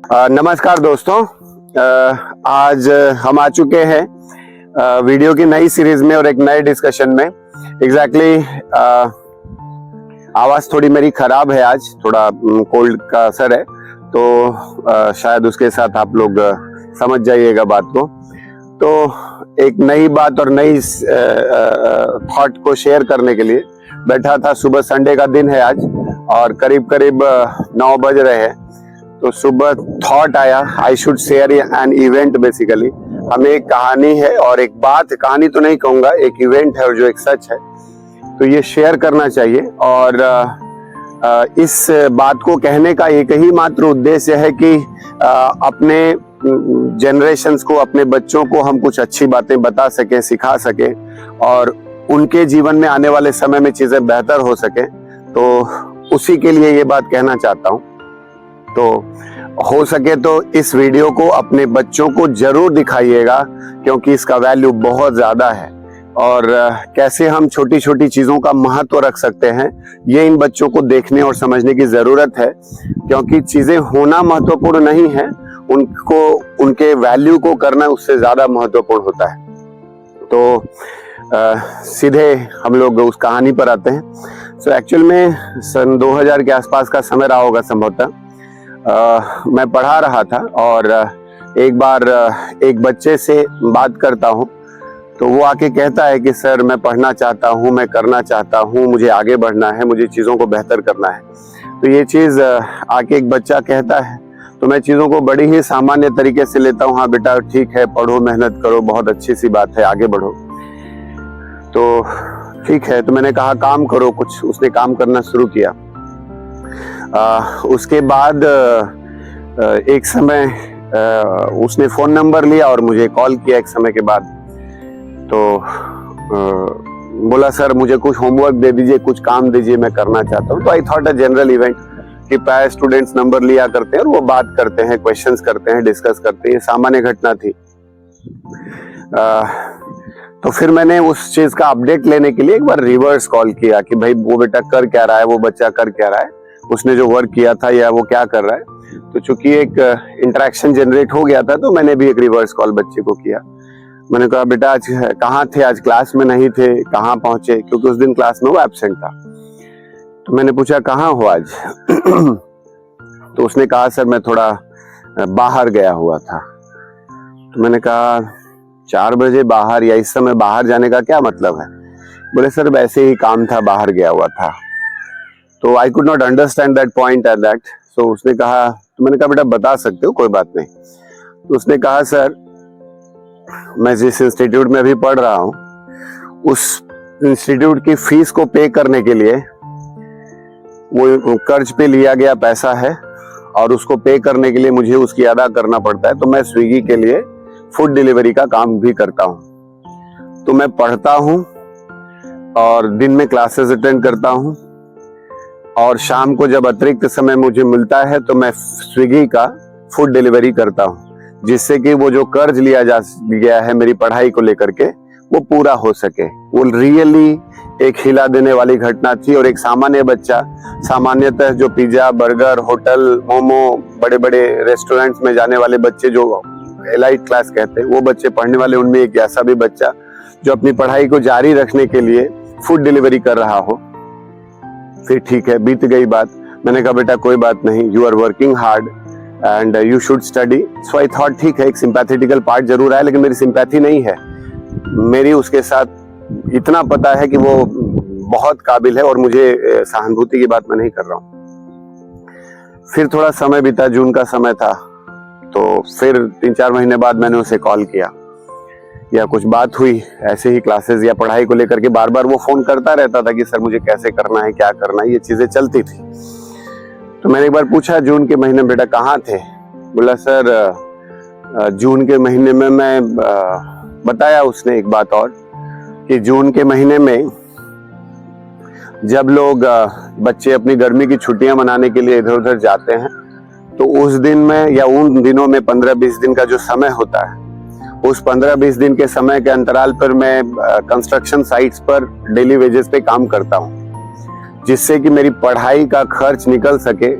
नमस्कार दोस्तों, आज हम आ चुके हैं वीडियो की नई सीरीज में और एक नए डिस्कशन में। एग्जैक्टली आवाज थोड़ी मेरी खराब है, आज थोड़ा कोल्ड का असर है, तो शायद उसके साथ आप लोग समझ जाइएगा बात को। तो एक नई बात और नई थॉट को शेयर करने के लिए बैठा था। सुबह संडे का दिन है आज और करीब करीब 9 बज रहे हैं। तो सुबह थॉट आया, I should share an event. Basically हमें एक कहानी है और एक बात, कहानी तो नहीं कहूंगा, एक इवेंट है और जो एक सच है, तो ये शेयर करना चाहिए। और इस बात को कहने का एक ही मात्र उद्देश्य है कि अपने जनरेशन्स को, अपने बच्चों को हम कुछ अच्छी बातें बता सकें, सिखा सकें और उनके जीवन में आने वाले समय में चीजें बेहतर हो सके। तो उसी के लिए ये बात कहना चाहता हूँ। तो हो सके तो इस वीडियो को अपने बच्चों को जरूर दिखाइएगा, क्योंकि इसका वैल्यू बहुत ज्यादा है। और कैसे हम छोटी छोटी चीजों का महत्व रख सकते हैं, ये इन बच्चों को देखने और समझने की जरूरत है। क्योंकि चीजें होना महत्वपूर्ण नहीं है, उनको, उनके वैल्यू को करना उससे ज्यादा महत्वपूर्ण होता है। तो सीधे हम लोग उस कहानी पर आते हैं। सो एक्चुअल में सन 2000 के आसपास का समय रहा होगा संभवतः। मैं पढ़ा रहा था और एक बार एक बच्चे से बात करता हूँ, तो वो आके कहता है कि सर मैं पढ़ना चाहता हूँ, मैं करना चाहता हूँ, मुझे आगे बढ़ना है, मुझे चीज़ों को बेहतर करना है। तो ये चीज़ आके एक बच्चा कहता है तो मैं चीज़ों को बड़ी ही सामान्य तरीके से लेता हूँ। हाँ बेटा ठीक है, पढ़ो, मेहनत करो, बहुत अच्छी सी बात है, आगे बढ़ो। तो ठीक है, तो मैंने कहा काम करो कुछ। उसने काम करना शुरू किया। उसके बाद एक समय उसने फोन नंबर लिया और मुझे कॉल किया एक समय के बाद। तो बोला सर मुझे कुछ होमवर्क दे दीजिए, कुछ काम दीजिए, मैं करना चाहता हूँ। तो I thought a general event कि प्राय स्टूडेंट्स नंबर लिया करते हैं और वो बात करते हैं, क्वेश्चंस करते हैं, डिस्कस करते हैं, सामान्य घटना थी। तो फिर मैंने उस चीज का अपडेट लेने के लिए एक बार रिवर्स कॉल किया कि भाई वो बेटा कर क्या रहा है, वो बच्चा कर क्या रहा है, उसने जो वर्क किया था या वो क्या कर रहा है। तो चूंकि एक इंटरेक्शन जनरेट हो गया था, तो मैंने भी एक रिवर्स कॉल बच्चे को किया। मैंने कहा बेटा आज कहाँ थे, आज क्लास में नहीं थे, कहाँ पहुंचे, क्योंकि उस दिन क्लास में वो एब्सेंट था। तो मैंने पूछा कहाँ हो आज तो उसने कहा सर मैं थोड़ा बाहर गया हुआ था। तो मैंने कहा 4 बजे बाहर, या इस समय बाहर जाने का क्या मतलब है? बोले सर वैसे ही काम था, बाहर गया हुआ था। तो I could not understand that point at that. So उसने कहा, तो मैंने कहा बेटा बता सकते हो, कोई बात नहीं। तो उसने कहा सर मैं जिस इंस्टीट्यूट में अभी पढ़ रहा हूँ, उस इंस्टीट्यूट की फीस को पे करने के लिए वो कर्ज पे लिया गया पैसा है और उसको पे करने के लिए मुझे उसकी अदा करना पड़ता है। तो मैं स्विगी के लिए फूड डिलीवरी का काम भी करता हूँ। तो मैं पढ़ता हूँ और दिन में क्लासेस अटेंड करता हूँ और शाम को जब अतिरिक्त समय मुझे मिलता है तो मैं स्विगी का फूड डिलीवरी करता हूँ, जिससे कि वो जो कर्ज लिया जा गया है मेरी पढ़ाई को लेकर के वो पूरा हो सके। वो रियली एक हिला देने वाली घटना थी। और एक सामान्य बच्चा, सामान्यतः जो पिज्जा, बर्गर, होटल, मोमो, बड़े बड़े रेस्टोरेंट्स में जाने वाले बच्चे जो एलाइट क्लास कहते हैं, वो बच्चे पढ़ने वाले, उनमें एक ऐसा भी बच्चा जो अपनी पढ़ाई को जारी रखने के लिए फूड डिलीवरी कर रहा हो। फिर ठीक है, बीत गई बात। मैंने कहा बेटा कोई बात नहीं, you are working hard and you should study. So I thought ठीक है, एक सिंपैथेटिकल पार्ट जरूर है, लेकिन मेरी सिंपैथी नहीं है। मेरी उसके साथ इतना पता है कि वो बहुत काबिल है और मुझे सहानुभूति की बात मैं नहीं कर रहा हूँ। फिर थोड़ा समय बीता, जून का समय था, तो फिर 3-4 महीने बाद मैंने उसे कॉल किया या कुछ बात हुई ऐसे ही क्लासेस या पढ़ाई को लेकर के। बार बार वो फोन करता रहता था कि सर मुझे कैसे करना है, क्या करना है, ये चीजें चलती थी। तो मैंने एक बार पूछा जून के महीने बेटा कहाँ थे? बोला सर जून के महीने में मैं बताया उसने एक बात और कि जून के महीने में जब लोग बच्चे अपनी गर्मी की छुट्टियां मनाने के लिए इधर उधर जाते हैं, तो उस दिन में या उन दिनों में 15-20 दिन का जो समय होता है, उस 15-20 दिन के समय के अंतराल पर मैं कंस्ट्रक्शन साइट्स पर डेली वेजेस पे काम करता हूँ, जिससे कि मेरी पढ़ाई का खर्च निकल सके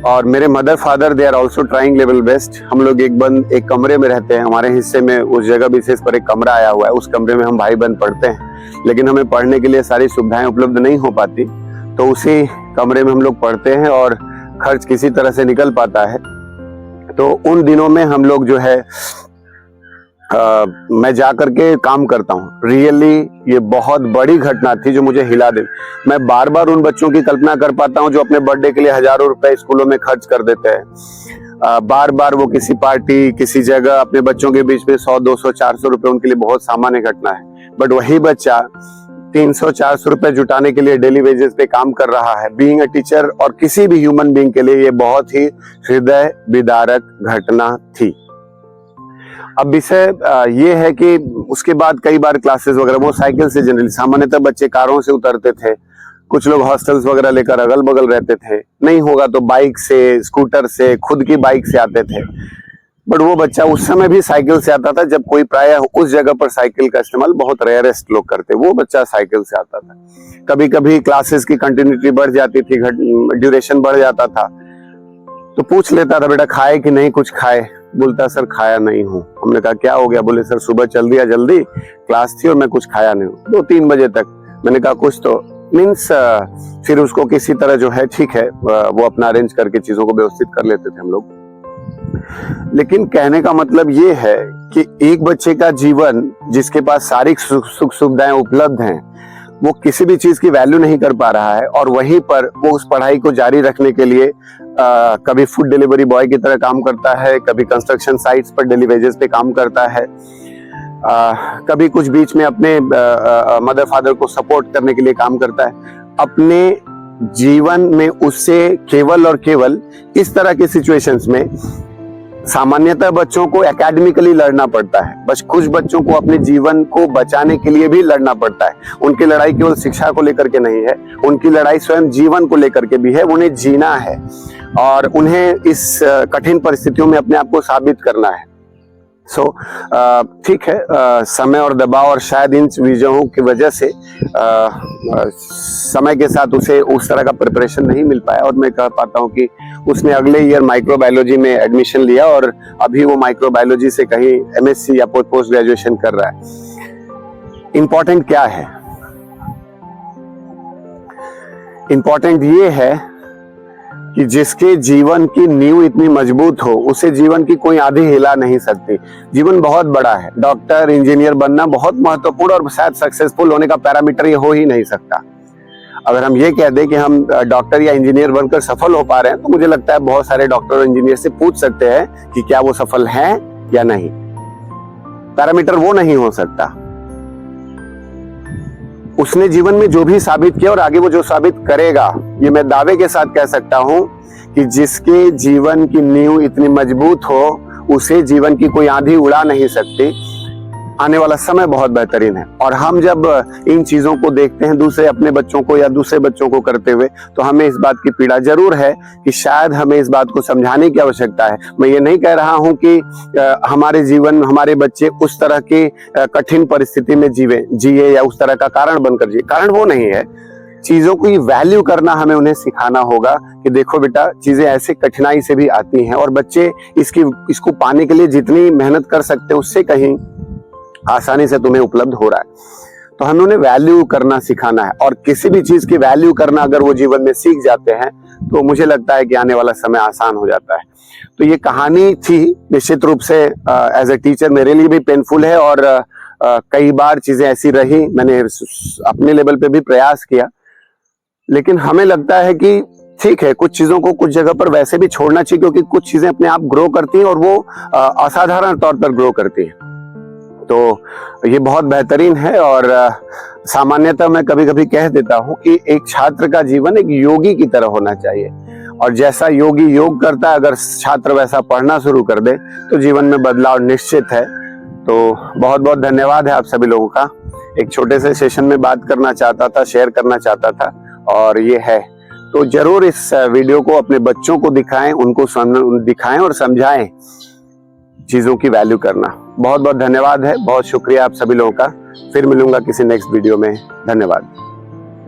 और मेरे mother father they are also trying level best. हम लोग एक कमरे में रहते हैं, हमारे हिस्से में उस जगह विशेष पर एक कमरा आया हुआ है, उस कमरे में हम भाई बहन पढ़ते हैं, लेकिन हमें पढ़ने के लिए सारी सुविधाएं उपलब्ध नहीं हो पाती, तो उसी कमरे में हम लोग पढ़ते हैं और खर्च किसी तरह से निकल पाता है। तो उन दिनों में हम लोग जो है मैं जा करके काम करता हूँ। रियली ये बहुत बड़ी घटना थी जो मुझे हिला दे। मैं बार बार उन बच्चों की कल्पना कर पाता हूँ जो अपने बर्थडे के लिए हजारों रुपए स्कूलों में खर्च कर देते हैं। बार बार वो किसी पार्टी किसी जगह अपने बच्चों के बीच में 100 200 400 रुपए उनके लिए बहुत सामान्य घटना है, बट वही बच्चा 300 400 रुपए जुटाने के लिए डेली वेजेस पे काम कर रहा है। बीइंग अ टीचर और किसी भी ह्यूमन बीइंग के लिए ये बहुत ही हृदय विदारक घटना थी। अब विषय ये है कि उसके बाद कई बार क्लासेस वगैरह वो साइकिल से, जनरली सामान्यतः बच्चे कारों से उतरते थे, कुछ लोग हॉस्टल्स वगैरह लेकर अगल बगल रहते थे, नहीं होगा तो बाइक से, स्कूटर से, खुद की बाइक से आते थे। बट वो बच्चा उस समय भी साइकिल से आता था जब कोई प्रायः उस जगह पर साइकिल का इस्तेमाल बहुत रेयरेस्ट लोग करते, वो बच्चा साइकिल से आता था। कभी कभी क्लासेस की कंटिन्यूटी बढ़ जाती थी, ड्यूरेशन बढ़ जाता था, तो पूछ लेता था बेटा खाए कि नहीं, कुछ खाए? बोलता सर खाया नहीं हूँ। हमने कहा क्या हो गया? बोले सर सुबह चल दिया जल्दी, क्लास थी और मैं कुछ खाया नहीं हूँ 2-3 बजे तक। मैंने कहा कुछ तो मीन्स फिर उसको किसी तरह जो है ठीक है वो अपना अरेंज करके चीजों को व्यवस्थित कर लेते थे हम लोग। लेकिन कहने का मतलब ये है कि एक बच्चे का जीवन जिसके पास सारी सुख सुविधाएं उपलब्ध हैं, वो किसी भी चीज की वैल्यू नहीं कर पा रहा है, और वहीं पर वो उस पढ़ाई को जारी रखने के लिए कभी फूड डिलीवरी बॉय की तरह काम करता है, कभी कंस्ट्रक्शन साइट्स पर डेली वेजेस पे काम करता है, कभी कुछ बीच में अपने मदर फादर को सपोर्ट करने के लिए काम करता है। अपने जीवन में उससे केवल और केवल इस तरह के सिचुएशंस में सामान्यतः बच्चों को एकेडमिकली लड़ना पड़ता है, बस कुछ बच्चों को अपने जीवन को बचाने के लिए भी लड़ना पड़ता है। उनकी लड़ाई केवल शिक्षा को लेकर के नहीं है, उनकी लड़ाई स्वयं जीवन को लेकर के भी है। उन्हें जीना है और उन्हें इस कठिन परिस्थितियों में अपने आप को साबित करना है। सो ठीक है, समय और दबाव और शायद इन चीजों की वजह से समय के साथ उसे उस तरह का प्रिपरेशन नहीं मिल पाया, और मैं कह पाता हूँ कि उसने अगले ईयर माइक्रोबायोलॉजी में एडमिशन लिया और अभी वो माइक्रोबायोलॉजी से कहीं एमएससी या पोस्ट ग्रेजुएशन कर रहा है। इंपॉर्टेंट क्या है? इंपॉर्टेंट ये है कि जिसके जीवन की नींव इतनी मजबूत हो उसे जीवन की कोई आंधी हिला नहीं सकती। जीवन बहुत बड़ा है, डॉक्टर इंजीनियर बनना बहुत महत्वपूर्ण और शायद सक्सेसफुल होने का पैरामीटर ये हो ही नहीं सकता। अगर हम ये कह दें कि हम डॉक्टर या इंजीनियर बनकर सफल हो पा रहे हैं, तो मुझे लगता है बहुत सारे डॉक्टर और इंजीनियर से पूछ सकते हैं कि क्या वो सफल हैं या नहीं। पैरामीटर वो नहीं हो सकता। उसने जीवन में जो भी साबित किया और आगे वो जो साबित करेगा, ये मैं दावे के साथ कह सकता हूं कि जिसके जीवन की नींव इतनी मजबूत हो उसे जीवन की कोई आंधी उड़ा नहीं सकती। आने वाला समय बहुत बेहतरीन है, और हम जब इन चीजों को देखते हैं दूसरे अपने बच्चों को या दूसरे बच्चों को करते हुए, तो हमें इस बात की पीड़ा जरूर है कि शायद हमें इस बात को समझाने की आवश्यकता है। मैं ये नहीं कह रहा हूं कि हमारे जीवन हमारे बच्चे उस तरह की कठिन परिस्थिति में जिए या उस तरह का कारण बनकर जिए। कारण वो नहीं है, चीजों की वैल्यू करना हमें उन्हें सिखाना होगा कि देखो बेटा चीजें ऐसे कठिनाई से भी आती हैं, और बच्चे इसको पाने के लिए जितनी मेहनत कर सकते हैं उससे कहीं आसानी से तुम्हें उपलब्ध हो रहा है। तो हमें उन्हें वैल्यू करना सिखाना है, और किसी भी चीज की वैल्यू करना अगर वो जीवन में सीख जाते हैं तो मुझे लगता है कि आने वाला समय आसान हो जाता है। तो ये कहानी थी निश्चित रूप से एज ए टीचर मेरे लिए भी पेनफुल है, और कई बार चीजें ऐसी रही, मैंने अपने लेवल पे भी प्रयास किया, लेकिन हमें लगता है कि ठीक है कुछ चीजों को कुछ जगह पर वैसे भी छोड़ना चाहिए, क्योंकि कुछ चीजें अपने आप ग्रो करती हैं और वो असाधारण तौर पर ग्रो करती हैं। तो ये बहुत बेहतरीन है, और सामान्यतः मैं कभी कभी कह देता हूँ कि एक छात्र का जीवन एक योगी की तरह होना चाहिए, और जैसा योगी योग करता है अगर छात्र वैसा पढ़ना शुरू कर दे तो जीवन में बदलाव निश्चित है। तो बहुत बहुत धन्यवाद है आप सभी लोगों का। एक छोटे से सेशन में बात करना चाहता था, शेयर करना चाहता था, और ये है। तो जरूर इस वीडियो को अपने बच्चों को दिखाएं, उनको दिखाएं और समझाएं चीजों की वैल्यू करना। बहुत बहुत धन्यवाद है, बहुत शुक्रिया आप सभी लोगों का। फिर मिलूंगा किसी नेक्स्ट वीडियो में। धन्यवाद।